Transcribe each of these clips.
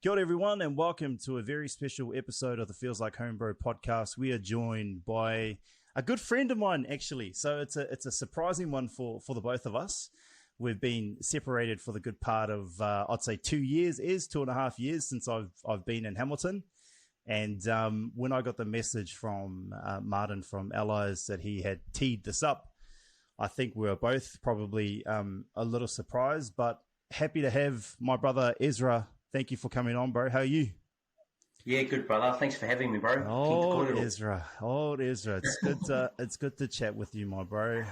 Kia ora everyone, and welcome to a very special episode of the Feels Like Homebro podcast. We are joined by a good friend of mine, actually. So it's a surprising one for the both of us. We've been separated for the good part of, I'd say 2 years, 2.5 years since I've been in Hamilton. And when I got the message from Martin from Allies that he had teed this up, I think we were both probably a little surprised, but happy to have my brother Ezra. Thank you for coming on, bro. How are you? Yeah, good, brother. Thanks for having me, bro. Old Ezra. It's good to chat with you, my bro.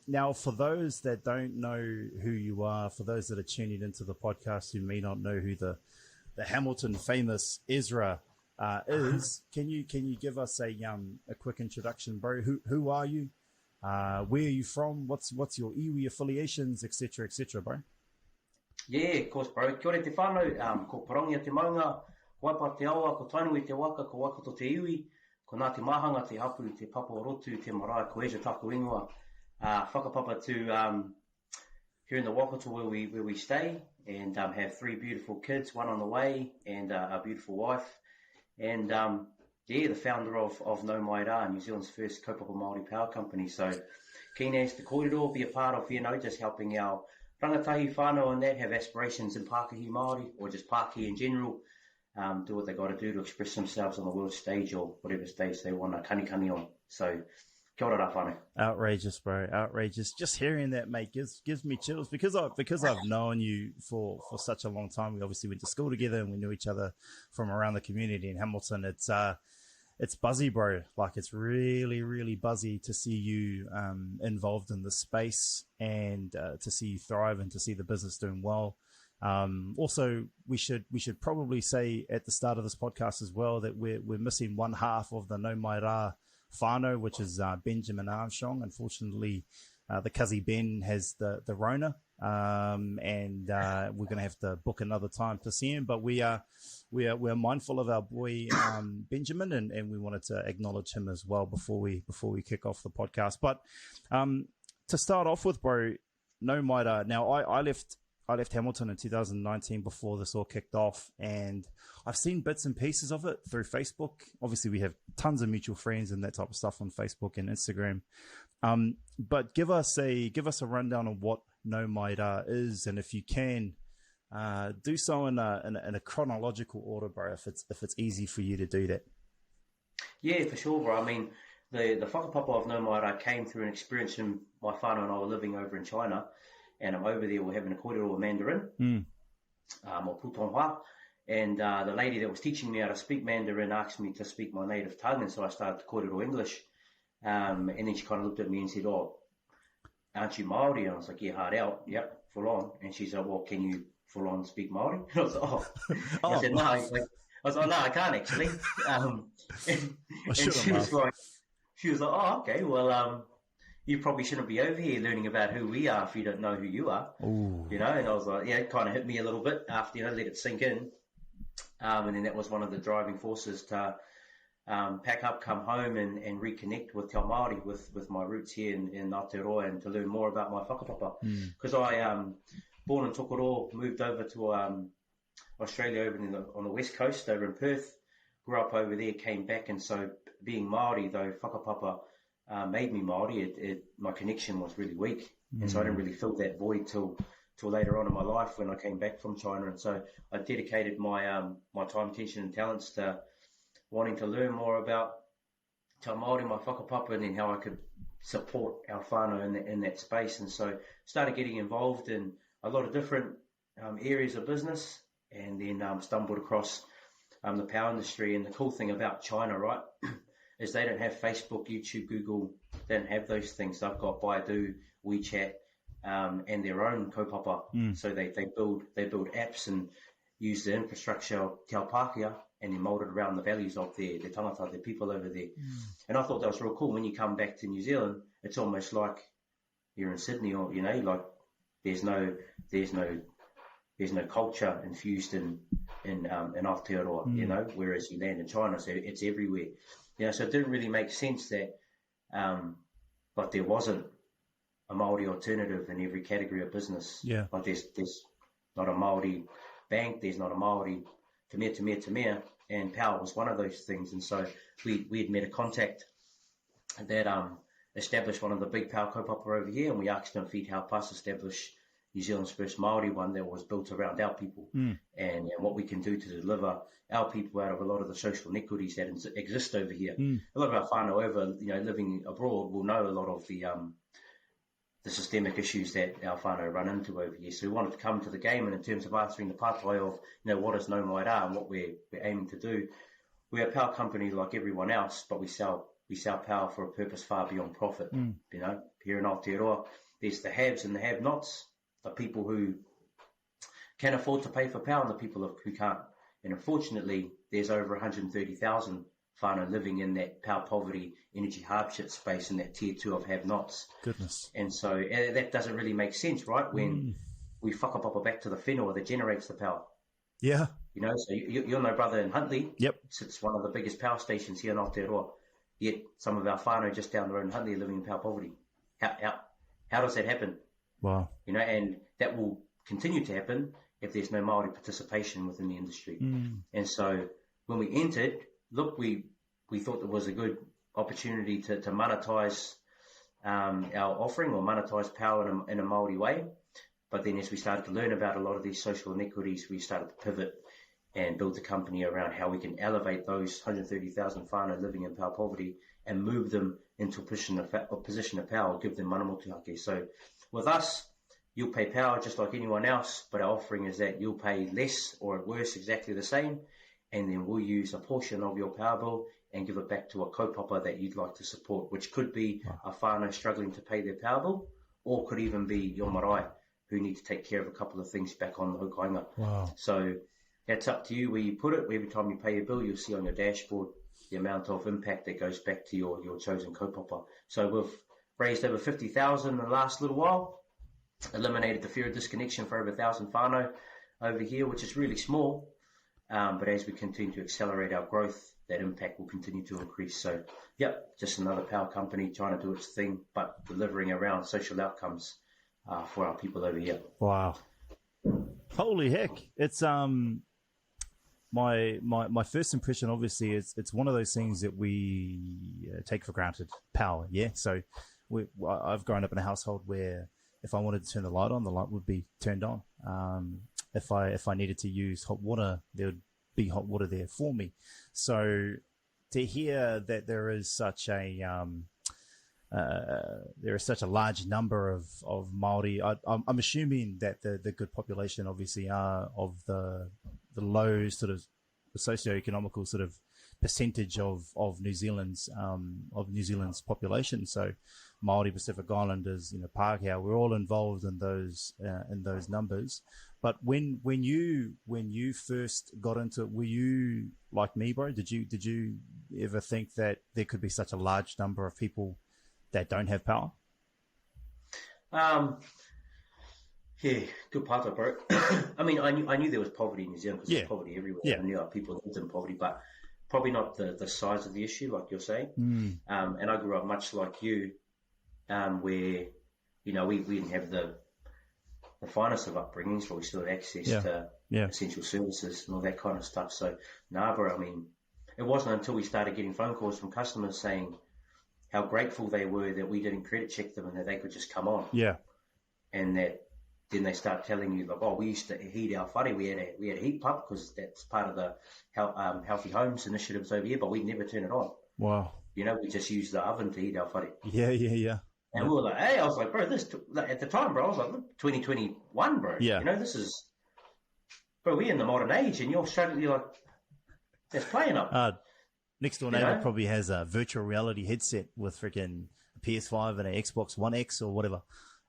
Now, for those that don't know who you are, for those that are tuning into the podcast who may not know who the Hamilton famous Ezra is, can you give us a quick introduction, bro? Who are you? Where are you from? What's your iwi affiliations, etc., bro? Yeah, of course, bro. Kia ora te whānau, ko Parongia te maunga, waipa te awa, ko tainu i te waka, ko wakato te iwi, ko nā te mahanga, te hapuru, te papa o rotu, te marae, ko Ezra taku ingoa. Whakapapa to here in the Wakato where we stay, and have 3 beautiful kids, 1 on the way, and a beautiful wife. And the founder of Nau Mai, New Zealand's first kaupapa Maori power company. So keen as to kōrero, be a part of, just helping our rangatahi whānau and that have aspirations in Pākehī Māori, or just Pākehī in general, do what they got to do to express themselves on the world stage or whatever stage they want to kani on. So, kia ora rā whānau. Outrageous, bro. Outrageous. Just hearing that, mate, gives me chills because I've known you for such a long time. We obviously went to school together and we knew each other from around the community in Hamilton. It's buzzy, bro. Like, it's really, really buzzy to see you involved in the space and to see you thrive and to see the business doing well. Also, we should probably say at the start of this podcast as well that we're missing one half of the Nau Mai whānau, which is Benjamin Armstrong. Unfortunately, the Cuzzy Ben has the Rona, and we're going to have to book another time to see him. But we're mindful of our boy Benjamin, and we wanted to acknowledge him as well before we kick off the podcast. But to start off with, bro, Nau Mai. Now I left Hamilton in 2019 before this all kicked off, and I've seen bits and pieces of it through Facebook. Obviously, we have tons of mutual friends and that type of stuff on Facebook and Instagram. But give us a rundown of what Nau Mai is, and if you can, do so in a chronological order, bro. If it's easy for you to do that. Yeah, for sure, bro. I mean, the whakapapa of Nau Mai came through an experience in my whānau and I were living over in China, and I'm over there. We're having a kōrero of Mandarin, or putonghua, and the lady that was teaching me how to speak Mandarin asked me to speak my native tongue, and so I started to kōrero English. And then she kind of looked at me and said, "Oh, aren't you Maori?" And I was like, "Yeah, hard out, yep, full on." And she's like, "Well, can you full on speak Maori?" And I was like, "Oh," I said, "No." I was like, "No, I can't actually." And she was like, "Oh, okay, well, you probably shouldn't be over here learning about who we are if you don't know who you are." Ooh. And I was like, it kind of hit me a little bit after, let it sink in. And then that was one of the driving forces to pack up, come home and reconnect with Te Māori, with my roots here in Aotearoa, and to learn more about my whakapapa. Because I, born in Tokoro, moved over to Australia over on the west coast, over in Perth, grew up over there, came back, and so being Māori, though whakapapa made me Māori, my connection was really weak. And so I didn't really fill that void till later on in my life when I came back from China. And so I dedicated my my time, attention and talents to wanting to learn more about Te Māori, my whakapapa, and then how I could support our whānau in that space. And so started getting involved in a lot of different areas of business, and then stumbled across the power industry. And the cool thing about China, right, is they don't have Facebook, YouTube, Google. They don't have those things. They've got Baidu, WeChat, and their own kaupapa. So they build apps and use the infrastructure of Te Pākehā, and then mould it around the values of their tangata, their people over there. And I thought that was real cool. When you come back to New Zealand, it's almost like you're in Sydney, or like there's no culture infused in Aotearoa, whereas you land in China, so it's everywhere. So it didn't really make sense that, but there wasn't a Maori alternative in every category of business. Yeah. Like there's not a Maori bank, there's not a Maori tamea, and power was one of those things. And so we had met a contact that established one of the big power kaupapa over here, and we asked him if he'd help us establish New Zealand's first Maori one that was built around our people, and what we can do to deliver our people out of a lot of the social inequities that exist over here. A lot of our whānau over, living abroad will know a lot of the systemic issues that our whānau run into over here. So we wanted to come to the game, and in terms of answering the pātai of, what is Nau Mai and what we're aiming to do. We're a power company like everyone else, but we sell power for a purpose far beyond profit. Here in Aotearoa, there's the haves and the have-nots, the people who can afford to pay for power and the people who can't. And unfortunately, there's over 130,000 whānau living in that power poverty, energy hardship space in that tier 2 of have-nots. Goodness. And so that doesn't really make sense, right? When we whakapapa back to the whenua that generates the power. Yeah. So you'll know brother in Huntly. Yep. It's one of the biggest power stations here in Aotearoa. Yet some of our whānau just down the road in Huntly are living in power poverty. How does that happen? Wow. And that will continue to happen if there's no Maori participation within the industry. And so when we entered, look, we thought there was a good opportunity to monetize our offering or monetize power in a Maori way. But then as we started to learn about a lot of these social inequities, we started to pivot and build a company around how we can elevate those 130,000 whānau living in power poverty and move them into a position of power, give them mana motuhake. So with us, you'll pay power just like anyone else, but our offering is that you'll pay less or at worst exactly the same, and then we'll use a portion of your power bill and give it back to a kaupapa that you'd like to support, which could be a whānau struggling to pay their power bill, or could even be your marae who need to take care of a couple of things back on the hukainga. Wow. So that's up to you where you put it. Every time you pay your bill, you'll see on your dashboard the amount of impact that goes back to your chosen kaupapa. So we've raised over 50,000 in the last little while, eliminated the fear of disconnection for over 1,000 whānau over here, which is really small. But as we continue to accelerate our growth, that impact will continue to increase. So, just another power company trying to do its thing, but delivering around social outcomes for our people over here. Wow. Holy heck. It's my first impression, obviously, is it's one of those things that we take for granted, power, yeah? So I've grown up in a household where if I wanted to turn the light on, the light would be turned on. If I needed to use hot water, there would be hot water there for me. So to hear that there is such a large number of Maori, I'm assuming that the good population obviously are of the low sort of socioeconomical sort of percentage of New Zealand's population. So Maori, Pacific Islanders, Pākehā, we're all involved in those numbers. But when you first got into it, were you like me, bro? Did you ever think that there could be such a large number of people that don't have power? Yeah, good part, bro. I mean, I knew there was poverty in New Zealand because there's poverty everywhere. Yeah. I knew our people lived in poverty, but probably not the size of the issue, like you're saying. And I grew up much like you, where we didn't have the finest of upbringings, but we still had access to essential services and all that kind of stuff. So, bro, I mean, it wasn't until we started getting phone calls from customers saying how grateful they were that we didn't credit check them and that they could just come on. Yeah. And that then they start telling you, like, we used to heat our whare. We had a heat pump because that's part of the Healthy Homes initiatives over here, but we'd never turn it on. Wow. We just used the oven to heat our whare. Yeah. And we were like, hey, I was like, bro, at the time, bro, I was like, look, 2021, bro. Yeah. This is, bro, we're in the modern age and you're like, that's playing up. Next door neighbor probably has a virtual reality headset with freaking a PS5 and an Xbox One X or whatever.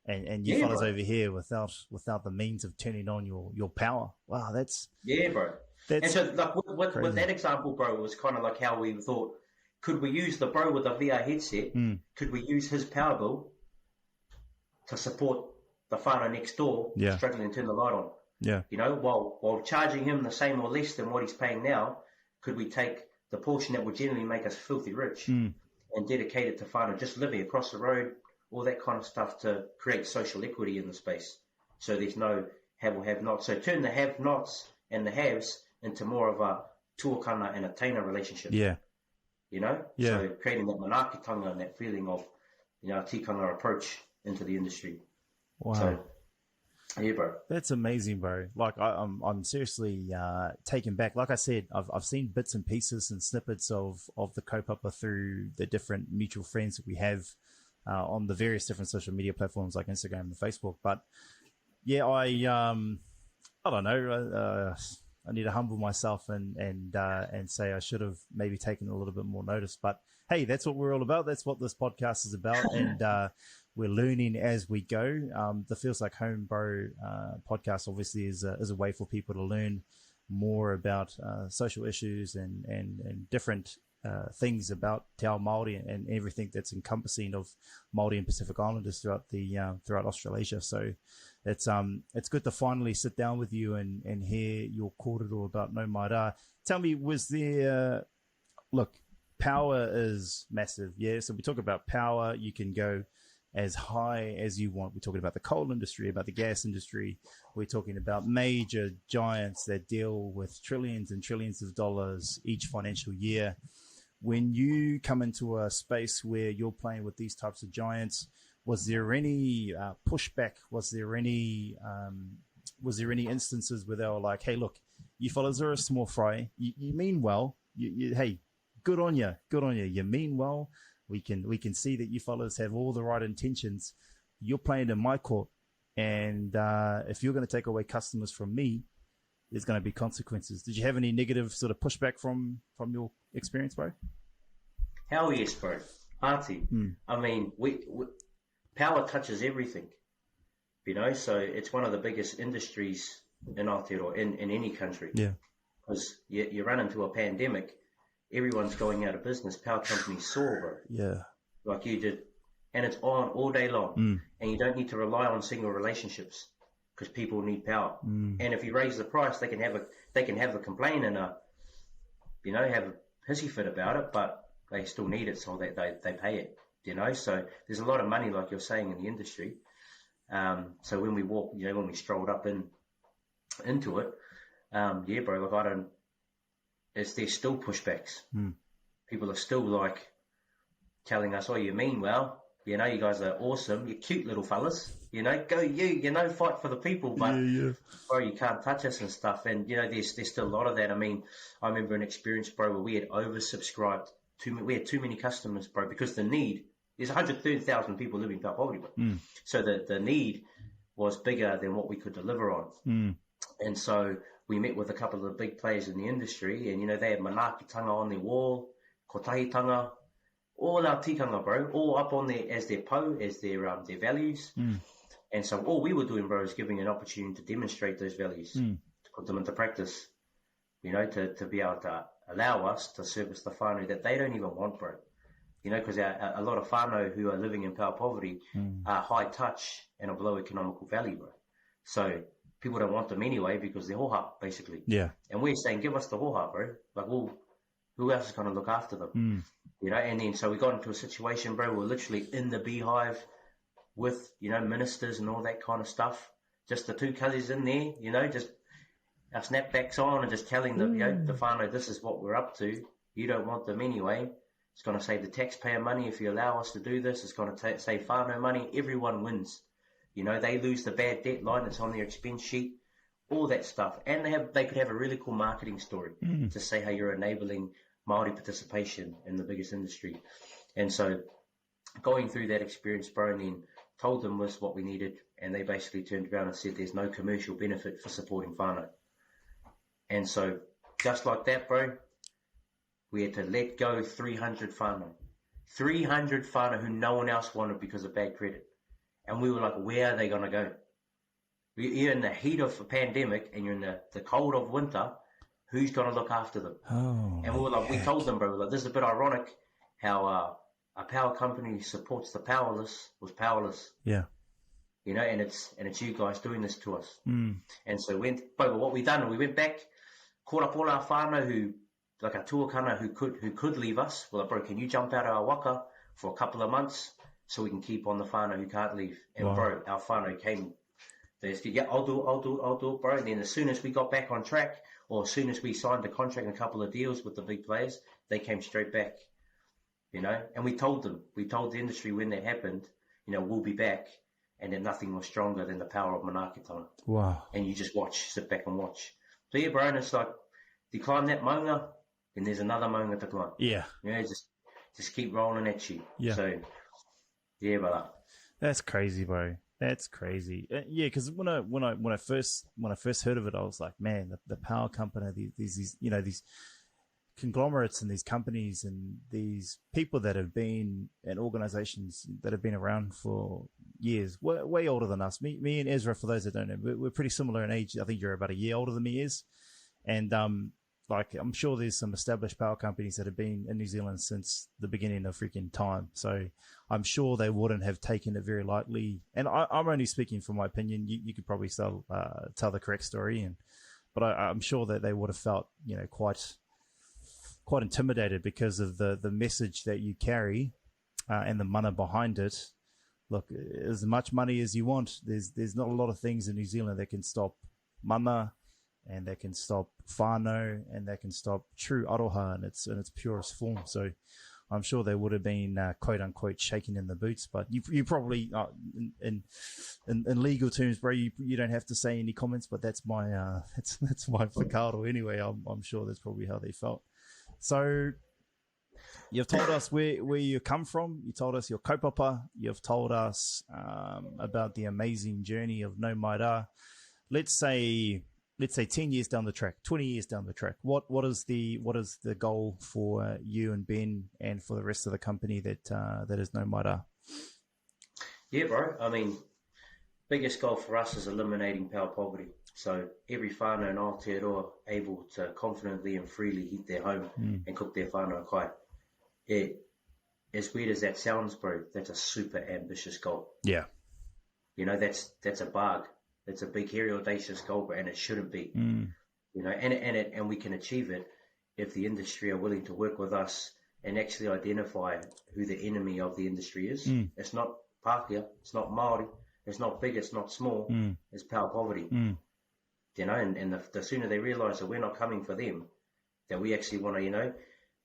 And you fellas over here without the means of turning on your power. Wow, that's... Yeah, bro. And so like, with that example, bro, it was kind of like how we thought, could we use the bro with the VR headset, could we use his power bill to support the whānau next door struggling to turn the light on? Yeah. While charging him the same or less than what he's paying now, could we take the portion that would generally make us filthy rich and dedicate it to whānau just living across the road, all that kind of stuff to create social equity in the space. So there's no have or have not. So turn the have-nots and the haves into more of a tuakana and a taina relationship. Yeah. You know? Yeah. So creating that manaakitanga and that feeling of, you know, a tikanga approach into the industry. Wow. So, yeah, bro. That's amazing, bro. Like I'm seriously taken back. Like I said, I've seen bits and pieces and snippets of the kaupapa through the different mutual friends that we have on the various different social media platforms like Instagram and Facebook. But yeah, I don't know. I need to humble myself and say I should have maybe taken a little bit more notice. But hey, that's what we're all about. That's what this podcast is about, and we're learning as we go. The Feels Like Home Bro podcast obviously is a way for people to learn more about social issues and different things about Te Ao Māori and everything that's encompassing of Māori and Pacific Islanders throughout Australasia. So it's good to finally sit down with you and hear your kōrero about Nau Mai. Tell me, was there look, power is massive, yeah? So we talk about power. You can go as high as you want. We're talking about the coal industry, about the gas industry. We're talking about major giants that deal with trillions and trillions of dollars each financial year. When you come into a space where you're playing with these types of giants, was there any pushback? Was there any instances where they were like, "Hey, look, you fellas are a small fry. You mean well. Hey, good on you. You mean well. We can see that you fellas have all the right intentions. You're playing in my court, and if you're going to take away customers from me, there's going to be consequences." Did you have any negative sort of pushback from your experience, bro? Hell yes, bro. Hearty. I mean, we power touches everything, you know. So it's one of the biggest industries in Aotearoa, in any country. Yeah. Because you run into a pandemic, everyone's going out of business. Power companies soar, bro. Yeah. Like you did, and it's on all day long, and you don't need to rely on single relationships because people need power. And if you raise the price, they can have a complaint and have a hissy fit about it, but they still need it, so they pay it. You know, so there's a lot of money, like you're saying, in the industry. So when we strolled up into it, yeah, bro, like there's still pushbacks. People are still like telling us, "Oh, you mean well, you know, you guys are awesome, you're cute little fellas, you know, go you know, fight for the people, but bro, you can't touch us and stuff." And you know, there's still a lot of that. I mean, I remember an experience, bro, where we had oversubscribed. We had too many customers, bro, because the need. There's 130,000 people living in Poverty, so the need was bigger than what we could deliver on. And so we met with a couple of the big players in the industry, and you know, they had manaakitanga on their wall, kotahitanga, all our tikanga, bro, all up on their as their values. And so all we were doing, bro, is giving an opportunity to demonstrate those values, to put them into practice, you know, to be able to allow us to service the whānau that they don't even want, bro. You know, because a lot of whānau who are living in power poverty are high touch and of low economical value, bro. So people don't want them anyway because they're hoha, basically. Yeah. And we're saying, give us the hoha, bro. Like, well, who else is going to look after them? You know, and then so we got into a situation, bro, we're literally in the beehive with, you know, ministers and all that kind of stuff. Just the two colours in there, you know, just our snapbacks on and just telling them, you know, the whānau, this is what we're up to. You don't want them anyway. It's going to save the taxpayer money if you allow us to do this. It's going to save whānau money. Everyone wins. You know, they lose the bad debt line that's on their expense sheet, all that stuff. And they could have a really cool marketing story to say how you're enabling Māori participation in the biggest industry. And so going through that experience, bro, and then told them was what we needed. And they basically turned around and said there's no commercial benefit for supporting whānau. And so just like that, bro, we had to let go 300 whānau. 300 whānau who no one else wanted because of bad credit. And we were like, where are they going to go? You're in the heat of a pandemic and you're in the cold of winter. Who's going to look after them? And we were like, we told them, bro, like, this is a bit ironic how a power company supports the powerless was powerless. Yeah. You know, and it's you guys doing this to us. And so what we done, we went back, caught up all our whānau who, like our tuakana who could leave us. Well, bro, can you jump out of our waka for a couple of months so we can keep on the whānau who can't leave? And bro, our whānau came They just, yeah, I'll do it, bro. And then as soon as we got back on track, or as soon as we signed a contract and a couple of deals with the big players, they came straight back, you know. And we told the industry when that happened, you know, we'll be back, and then nothing was stronger than the power of Manaakitanga. Wow. And you just sit back and watch. So yeah, bro, and it's like, you climb that maunga, then there's another maunga to climb. Yeah. You know, just keep rolling at you. Yeah. So, yeah, brother. That's crazy, bro. That's crazy. Yeah, because when I first heard of it, I was like, man, the power company, these you know, these conglomerates and these companies and these people that have been and organizations that have been around for years, way older than us. Me and Ezra, for those that don't know, we're pretty similar in age. I think you're about a year older than me, is, and like, I'm sure there's some established power companies that have been in New Zealand since the beginning of freaking time. So I'm sure they wouldn't have taken it very lightly. And I'm only speaking from my opinion. You could probably tell the correct story, but I'm sure that they would have felt, you know, quite intimidated because of the message that you carry and the mana behind it. Look, as much money as you want, there's not a lot of things in New Zealand that can stop mana, and that can stop whānau, and that can stop true aroha in its purest form. So I'm sure they would have been quote unquote shaking in the boots, but you probably in legal terms, bro, you don't have to say any comments, but that's my that's my whakaaro anyway. I'm sure that's probably how they felt. So you've told us where you come from. You told us your kaupapa. You've told us about the amazing journey of Nau Mai. Let's say 10 years down the track, 20 years down the track, what is the goal for you and Ben and for the rest of the company that is Nau Mai? Yeah, bro. I mean, biggest goal for us is eliminating power poverty. So every whānau in Aotearoa able to confidently and freely heat their home and cook their whānau kai. As weird as that sounds, bro, that's a super ambitious goal. Yeah. You know, that's a barg. It's a big, hairy, audacious goal, and it shouldn't be. You know, and we can achieve it if the industry are willing to work with us and actually identify who the enemy of the industry is. It's not Pākehā, it's not Maori, it's not big, it's not small, it's power poverty. You know, and the sooner they realise that we're not coming for them, that we actually want to, you know,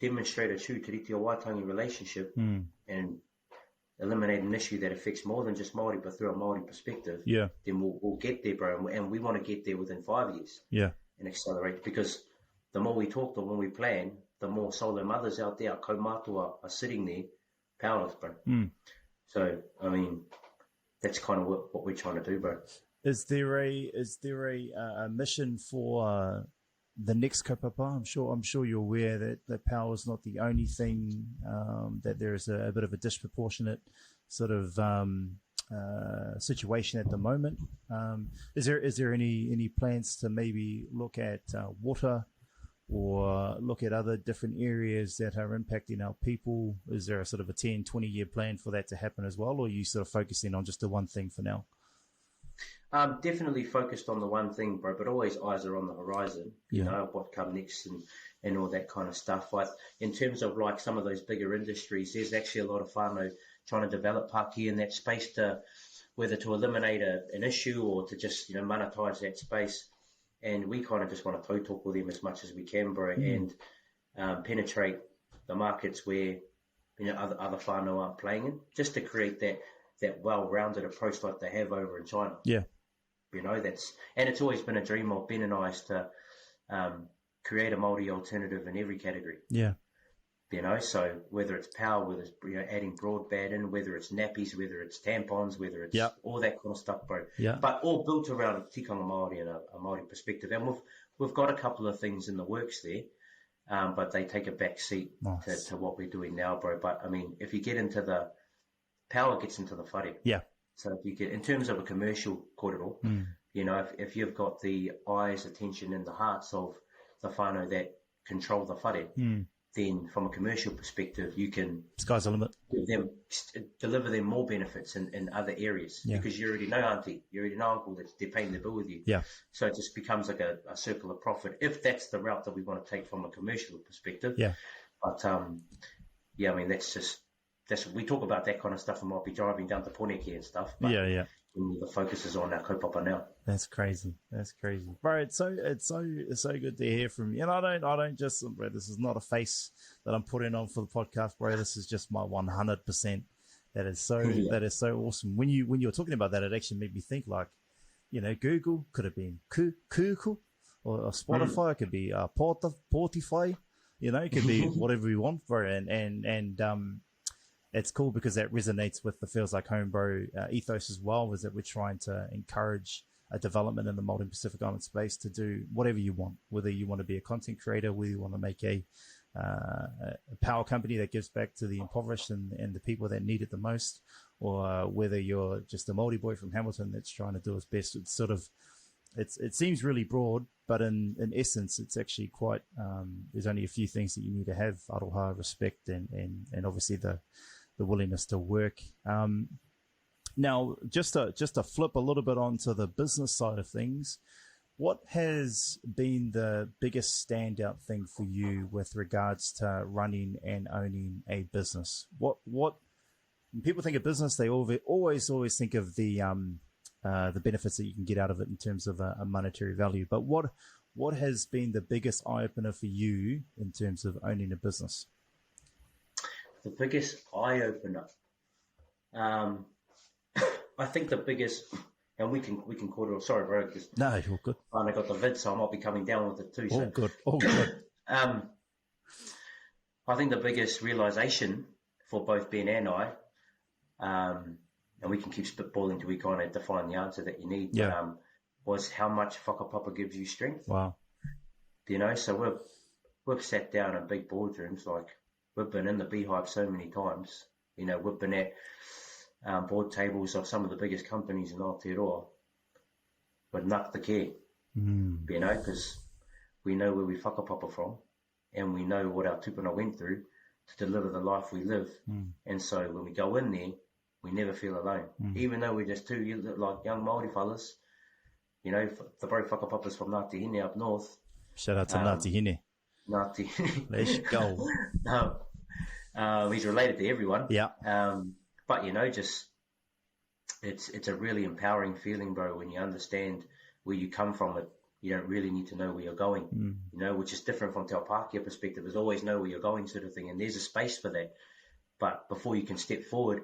demonstrate a true Te Riti o Waitangi relationship and eliminate an issue that affects more than just Māori, but through a Māori perspective, then we'll get there, bro. And we want to get there within 5 years and accelerate, because the more we talk, the more we plan, the more solo mothers out there, our kaumātua, are sitting there powerless, bro. So, I mean, that's kind of what we're trying to do, bro. Is there a mission for the next kaupapa? I'm sure you're aware that power is not the only thing, that there is a bit of a disproportionate sort of situation at the moment. Is there any plans to maybe look at water, or look at other different areas that are impacting our people? Is there a sort of a 10-20 year plan for that to happen as well, or are you sort of focusing on just the one thing for now? Definitely focused on the one thing, bro, but always eyes are on the horizon, you know, what come next and all that kind of stuff. But in terms of like some of those bigger industries, there's actually a lot of whānau trying to develop Pākehā in that space, to whether to eliminate an issue or to just, you know, monetize that space. And we kind of just want to toe talk with them as much as we can, bro, and penetrate the markets where, you know, other whānau aren't playing in, just to create that well-rounded approach like they have over in China. Yeah. You know, and it's always been a dream of Ben and I's to create a Māori alternative in every category. Yeah. You know, so whether it's power, whether it's, you know, adding broadband in, whether it's nappies, whether it's tampons, whether it's all that kind of stuff, bro. Yeah. But all built around a tikanga Māori and a Māori perspective. And we've got a couple of things in the works there, but they take a back seat to what we're doing now, bro. But I mean, if you get into power gets into the whare. Yeah. So if you get, in terms of a commercial korero, you know, if you've got the eyes, attention, and the hearts of the whānau that control the whare, then from a commercial perspective, you can sky's the limit. Deliver them more benefits in other areas, because you already know auntie, you already know uncle that they're paying the bill with you. Yeah. So it just becomes like a circle of profit, if that's the route that we want to take from a commercial perspective. Yeah. But I mean, that's we talk about that kind of stuff and might be driving down to Poneke and stuff. But, when the focus is on our kaupapa now. That's crazy. That's crazy, bro. It's so good to hear from you. And I don't just, bro, this is not a face that I'm putting on for the podcast, bro. This is just my 100%. That is so that is so awesome. When you were talking about that, it actually made me think, like, you know, Google could have been Google, or Spotify. It could be Portify. You know, it could be whatever we want, bro. And it's cool because that resonates with the Feels Like Home, bro ethos as well. Is that we're trying to encourage a development in the Maori and Pacific Island space to do whatever you want, whether you want to be a content creator, whether you want to make a power company that gives back to the impoverished and the people that need it the most, or whether you're just a Maori boy from Hamilton that's trying to do his best. It's sort of, it seems really broad, but in essence, it's actually quite, there's only a few things that you need to have: aroha, respect, and obviously the willingness to work. Now, just to flip a little bit onto the business side of things, what has been the biggest standout thing for you with regards to running and owning a business? What when people think of business, they always think of the benefits that you can get out of it in terms of a monetary value. But what has been the biggest eye opener for you in terms of owning a business? The biggest eye opener, I think the biggest. And we can call it. Sorry, bro. No, you're good. I got the vid, so I might be coming down with it too. All good. All good. I think the biggest realization for both Ben and I, and we can keep spitballing till we kind of define the answer that you need. Yeah. Was how much whakapapa gives you strength. Wow. You know, so we've sat down in big boardrooms, like we've been in the beehive so many times. You know, we've been at board tables of some of the biggest companies in Aotearoa, but not the care, you know, because we know where we whakapapa from, and we know what our tupuna went through to deliver the life we live. And so when we go in there, we never feel alone, even though we're just two like young Maori fellas. You know, the bro whakapapas from Ngāti Hine up north. Shout out to Ngāti Hine. Ngāti Hine. Let's go. He's related to everyone. Yeah. But, you know, just it's a really empowering feeling, bro, when you understand where you come from. You don't really need to know where you're going, you know, which is different from Te Ao Pākehā perspective. There's always know where you're going sort of thing, and there's a space for that. But before you can step forward,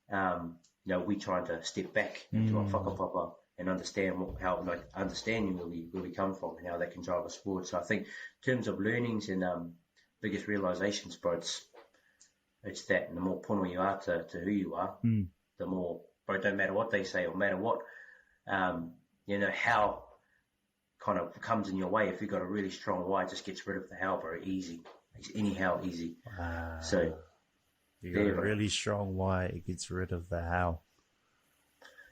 you know, we trying to step back into our whakapapa and understand understanding where we come from and how that can drive us forward. So I think in terms of learnings and biggest realizations, bro, it's that, and the more pono you are to who you are, the more, bro, it don't matter what they say or matter what, you know, how kind of comes in your way. If you've got a really strong why, it just gets rid of the how, bro, easy. It's anyhow easy. So you got a really strong why, it gets rid of the how.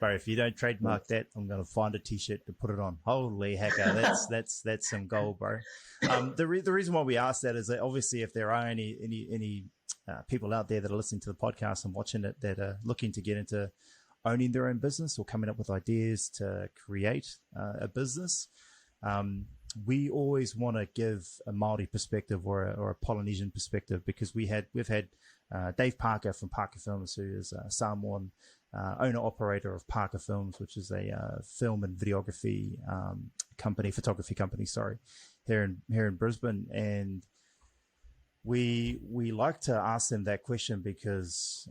Bro, if you don't trademark that, I'm going to find a T-shirt to put it on. Holy hecker, that's some gold, bro. The reason why we ask that is that obviously if there are any people out there that are listening to the podcast and watching it that are looking to get into owning their own business or coming up with ideas to create a business, we always want to give a Maori perspective or a Polynesian perspective, because we've had Dave Parker from Parker Films, who is a Samoan owner-operator of Parker Films, which is a film and videography photography company, here in Brisbane. And we like to ask them that question because,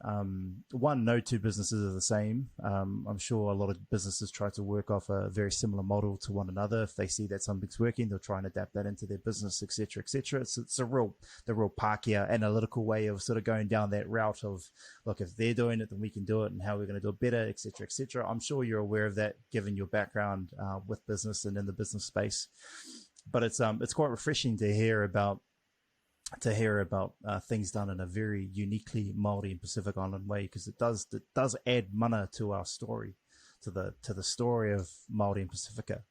one, no two businesses are the same. I'm sure a lot of businesses try to work off a very similar model to one another. If they see that something's working, they'll try and adapt that into their business, et cetera, et cetera. It's the real Pākehā analytical way of sort of going down that route of, look, if they're doing it, then we can do it, and how we're going to do it better, et cetera, et cetera. I'm sure you're aware of that, given your background with business and in the business space. But it's quite refreshing to hear about things done in a very uniquely Maori and Pacific Island way, because it does add mana to our story, to the story of Maori and Pacifica,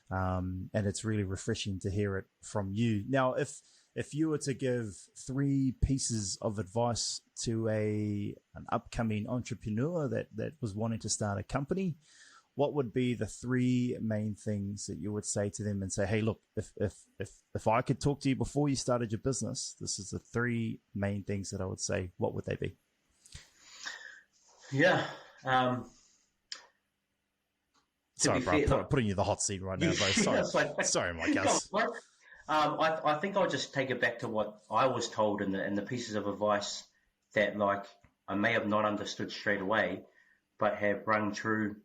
and it's really refreshing to hear it from you. Now, if you were to give 3 pieces of advice to an upcoming entrepreneur that was wanting to start a company, what would be the 3 main things that you would say to them and say, hey, look, if I could talk to you before you started your business, this is the 3 main things that I would say, what would they be? Yeah. Sorry, bro, putting you in the hot seat right now, bro. Sorry, Mike. I think I'll just take it back to what I was told in the pieces of advice that, like, I may have not understood straight away, but have rung true,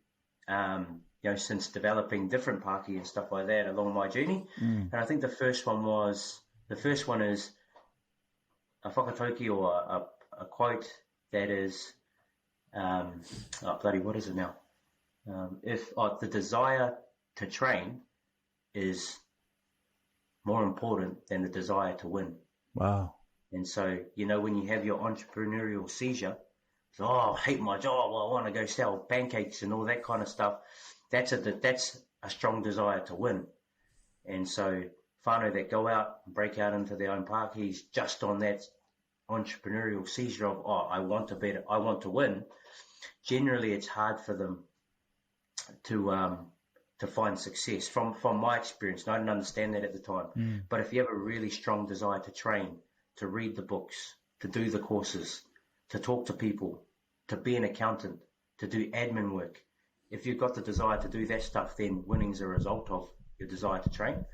since developing different pāki and stuff like that along my journey. And I think the first one is a whakataki, or a quote that is, what is it now? If the desire to train is more important than the desire to win. Wow. And so, when you have your entrepreneurial seizure, I hate my job, I want to go sell pancakes and all that kind of stuff, that's a strong desire to win. And so whānau that go out and break out into their own pākis just on that entrepreneurial seizure of, I want to win, generally it's hard for them to find success. From my experience, and I didn't understand that at the time, but if you have a really strong desire to train, to read the books, to do the courses, to talk to people, to be an accountant, to do admin work, if you've got the desire to do that stuff, then winning's a result of your desire to train.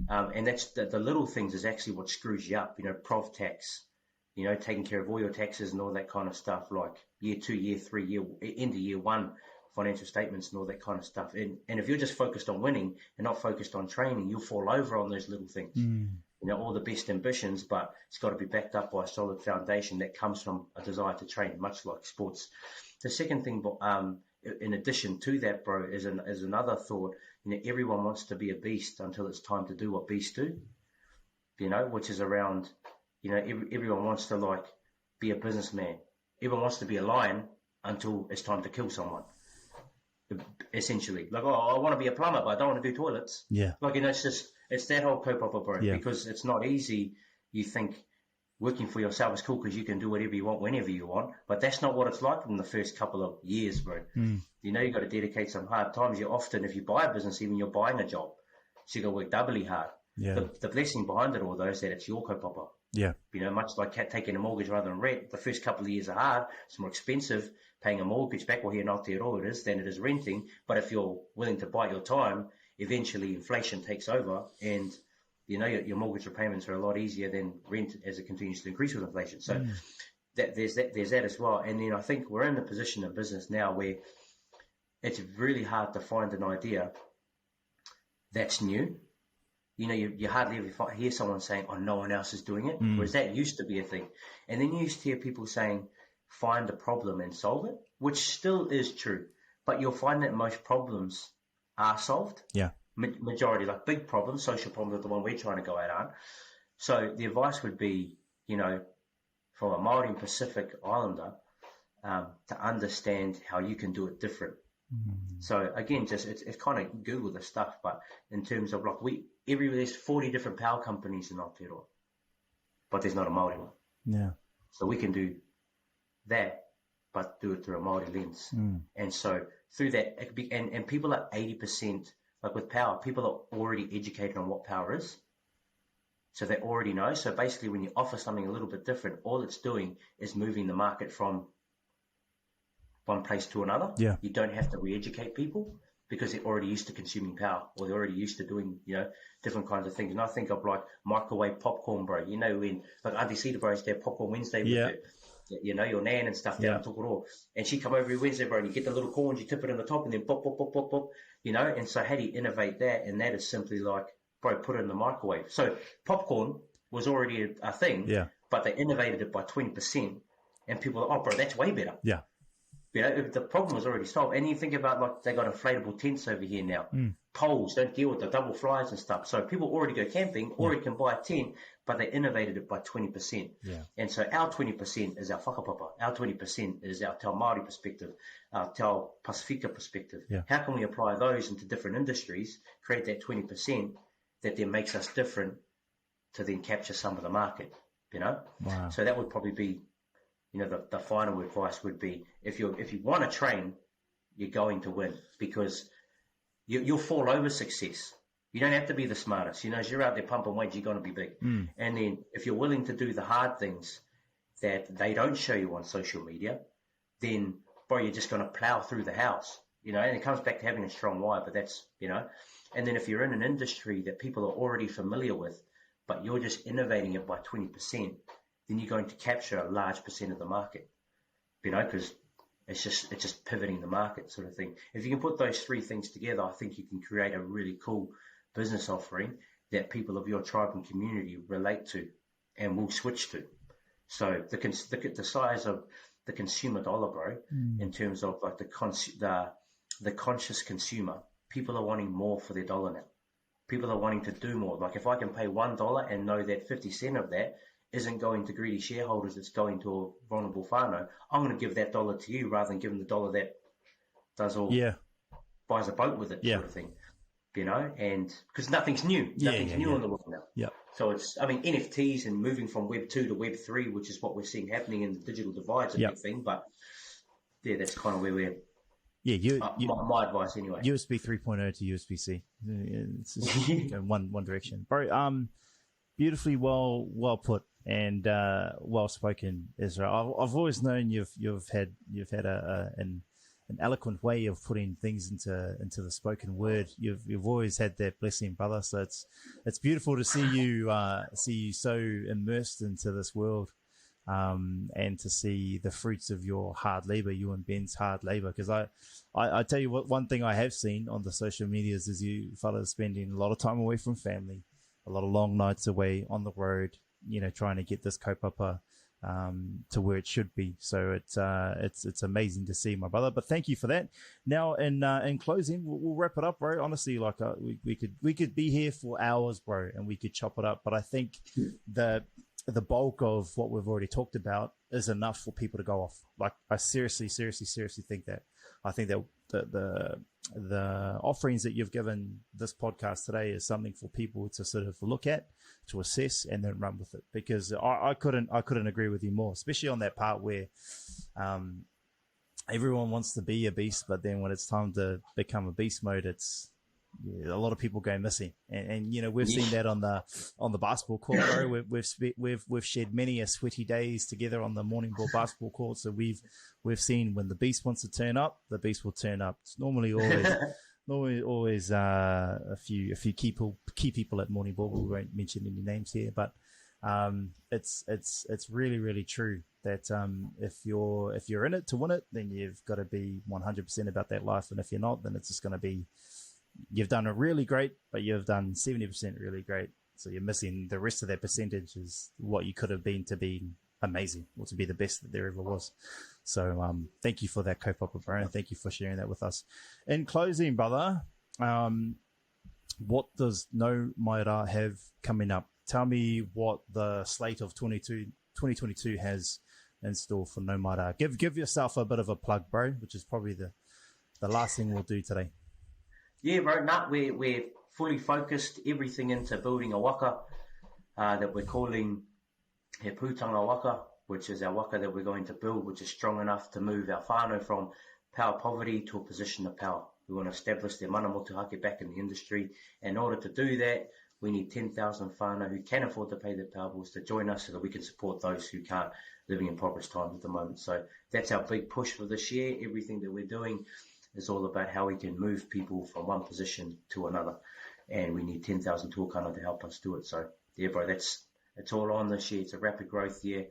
And that's the little things is actually what screws you up, prov tax, taking care of all your taxes and all that kind of stuff, like year 2, year 3, end of year 1, financial statements and all that kind of stuff. And if you're just focused on winning and not focused on training, you'll fall over on those little things. All the best ambitions, but it's got to be backed up by a solid foundation that comes from a desire to train, much like sports. The second thing, in addition to that, bro, is another thought. Everyone wants to be a beast until it's time to do what beasts do, which is around, everyone wants to, be a businessman. Everyone wants to be a lion until it's time to kill someone. Essentially, I want to be a plumber, but I don't want to do toilets. Yeah. It's that whole kaupapa, bro. Yeah. Because it's not easy. You think working for yourself is cool because you can do whatever you want, whenever you want, but that's not what it's like in the first couple of years, bro. You've got to dedicate some hard times. If you buy a business, even you're buying a job, so you got to work doubly hard. Yeah. The blessing behind it all, though, is that it's your kaupapa. Yeah. Much like taking a mortgage rather than rent, the first couple of years are hard. It's more expensive paying a mortgage back, here in Aotearoa it is, than it is renting. But if you're willing to bite your time, eventually inflation takes over and, your mortgage repayments are a lot easier than rent as it continues to increase with inflation. So there's that as well. And then I think we're in a position in business now where it's really hard to find an idea that's new. You hardly ever hear someone saying, no one else is doing it, whereas that used to be a thing. And then you used to hear people saying, find a problem and solve it, which still is true. But you'll find that most problems are solved. Yeah. Majority, like big problems, social problems are the one we're trying to go at, aren't. So the advice would be, from a Maori and Pacific Islander, to understand how you can do it different. So again, it's kind of Google the stuff, but in terms of there's 40 different power companies in Aotearoa, but there's not a Maori one. Yeah. So we can do that, but do it through a Maori lens. And so through that, and people are 80%, like with power, people are already educated on what power is. So they already know. So basically when you offer something a little bit different, all it's doing is moving the market from one place to another. Yeah. You don't have to re-educate people because they're already used to consuming power, or they're already used to doing, different kinds of things. And I think of microwave popcorn, bro. When Auntie Cedar bro used to have popcorn Wednesday with your nan and stuff down in Tokoroa. And she'd come over every Wednesday, bro, and you get the little corns, you tip it in the top and then pop, pop, pop, pop, pop, And so how do you innovate that? And that is simply bro, put it in the microwave. So popcorn was already a thing, but they innovated it by 20%. And people are bro, that's way better. Yeah. The problem was already solved. And you think about they got inflatable tents over here now. Poles don't deal with the double flies and stuff. So people already go camping, already can buy a tent, but they innovated it by 20%. Yeah. And so our 20% is our whakapapa. Our 20% is our Te Māori perspective, our Te Pasifika perspective. Yeah. How can we apply those into different industries, create that 20% that then makes us different to then capture some of the market, Wow. So that would probably be, the final advice would be, if you want to train, you're going to win, because you'll fall over success. You don't have to be the smartest. As you're out there pumping weights, you're going to be big. And then if you're willing to do the hard things that they don't show you on social media, then, bro, you're just going to plow through the house. and it comes back to having a strong why, but that's, and then if you're in an industry that people are already familiar with, but you're just innovating it by 20%, then you're going to capture a large percent of the market, because it's just pivoting the market sort of thing. If you can put those three things together, I think you can create a really cool business offering that people of your tribe and community relate to and will switch to. So the size of the consumer dollar, bro, in terms of like the conscious consumer, people are wanting more for their dollar now. People are wanting to do more. Like if I can pay $1 and know that 50 cents of that isn't going to greedy shareholders, it's going to a vulnerable whānau, I'm going to give that dollar to you rather than giving the dollar that does all, buys a boat with it sort of thing, and because nothing's new. Nothing's new in the world now. Yeah. So NFTs and moving from Web 2 to Web 3, which is what we're seeing happening in the digital divides and everything. But that's kind of where we're. Yeah, my advice anyway. USB 3.0 to USB-C. It's just one direction, bro. Beautifully well put and well spoken, Ezra. I've always known you've had an eloquent way of putting things into the spoken word. You've always had that blessing, brother. So it's beautiful to see you so immersed into this world, and to see the fruits of your hard labor, you and Ben's hard labor. Because I tell you what, one thing I have seen on the social medias is you fellas spending a lot of time away from family, a lot of long nights away on the road, trying to get this kaupapa to where it should be. So it's amazing to see, my brother. But thank you for that. Now, in closing, we'll wrap it up, bro. Honestly, like we could be here for hours, bro, and we could chop it up. But I think the bulk of what we've already talked about is enough for people to go off. Like I seriously think that. I think that the offerings that you've given this podcast today is something for people to sort of look at, to assess, and then run with it. Because I couldn't agree with you more, especially on that part where everyone wants to be a beast, but then when it's time to become a beast mode, it's a lot of people go missing, and we've seen that on the basketball court, bro. We've shared many a sweaty days together on the morning ball basketball court. So we've seen when the beast wants to turn up, the beast will turn up. It's normally always a few key people at morning ball. We won't mention any names here, but it's really, really true that if you're in it to win it, then you've got to be 100% about that life, and if you're not, then it's just going to be, you've done it really great, but you've done 70% really great. So you're missing the rest of that percentage is what you could have been to be amazing or to be the best that there ever was. So thank you for that, kaupapa, bro, and thank you for sharing that with us. In closing, brother, what does Nau Mai have coming up? Tell me what the slate of 2022 has in store for Nau Mai. Give yourself a bit of a plug, bro, which is probably the last thing we'll do today. Yeah, bro, we're fully focused, everything into building a waka that we're calling He Pūtanga Waka, which is our waka that we're going to build, which is strong enough to move our whānau from power poverty to a position of power. We want to establish their mana motuhake back in the industry. In order to do that, we need 10,000 whānau who can afford to pay their power bills to join us so that we can support those who can't, living in impoverished times at the moment. So that's our big push for this year. Everything that we're doing is all about how we can move people from one position to another. And we need 10,000 tōkana to help us do it. So, yeah, bro, it's all on this year. It's a rapid growth year,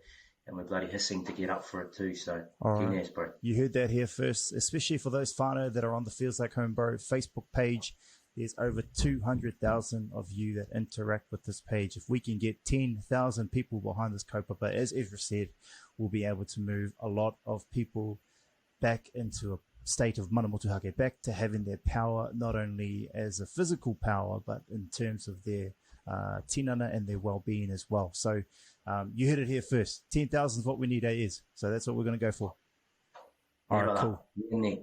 and we're bloody hissing to get up for it too. So, right. Bro. You heard that here first, especially for those whānau that are on the Feels Like Home, bro, Facebook page. There's over 200,000 of you that interact with this page. If we can get 10,000 people behind this kaupapa, as Ezra said, we'll be able to move a lot of people back into a state of mana motuhake, back to having their power, not only as a physical power, but in terms of their tinana and their well-being as well. So you heard it here first. 10,000 is what we need, is. So that's what we're going to go for. All right, cool.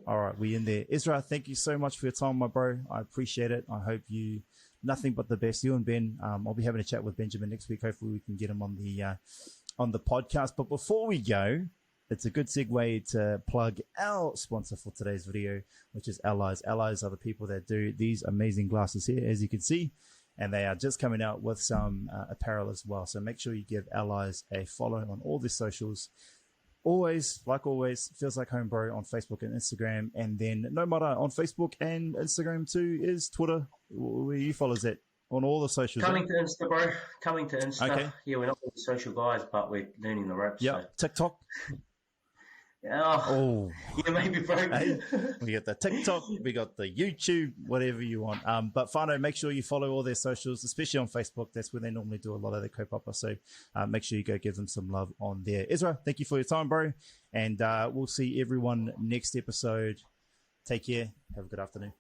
All right, we're in there. Ezra, thank you so much for your time, my bro. I appreciate it. I hope you nothing but the best. You and Ben, I'll be having a chat with Benjamin next week. Hopefully we can get him on the podcast. But before we go, it's a good segue to plug our sponsor for today's video, which is Allies. Allies are the people that do these amazing glasses here, as you can see, and they are just coming out with some apparel as well. So make sure you give Allies a follow on all their socials. always, feels like home, bro, on Facebook and Instagram, and then No Mara on Facebook and Instagram too. Is Twitter where you follow that on all the socials? Coming to Insta, bro. Coming to Insta. Okay. Yeah, we're not really social guys, but we're learning the ropes. Yeah, so. TikTok. Oh, yeah, maybe, bro. Hey, we got the TikTok, we got the YouTube, whatever you want. But whānau, make sure you follow all their socials, especially on Facebook. That's where they normally do a lot of their kaupapa. So make sure you go give them some love on there. Ezra, thank you for your time, bro. And we'll see everyone next episode. Take care. Have a good afternoon.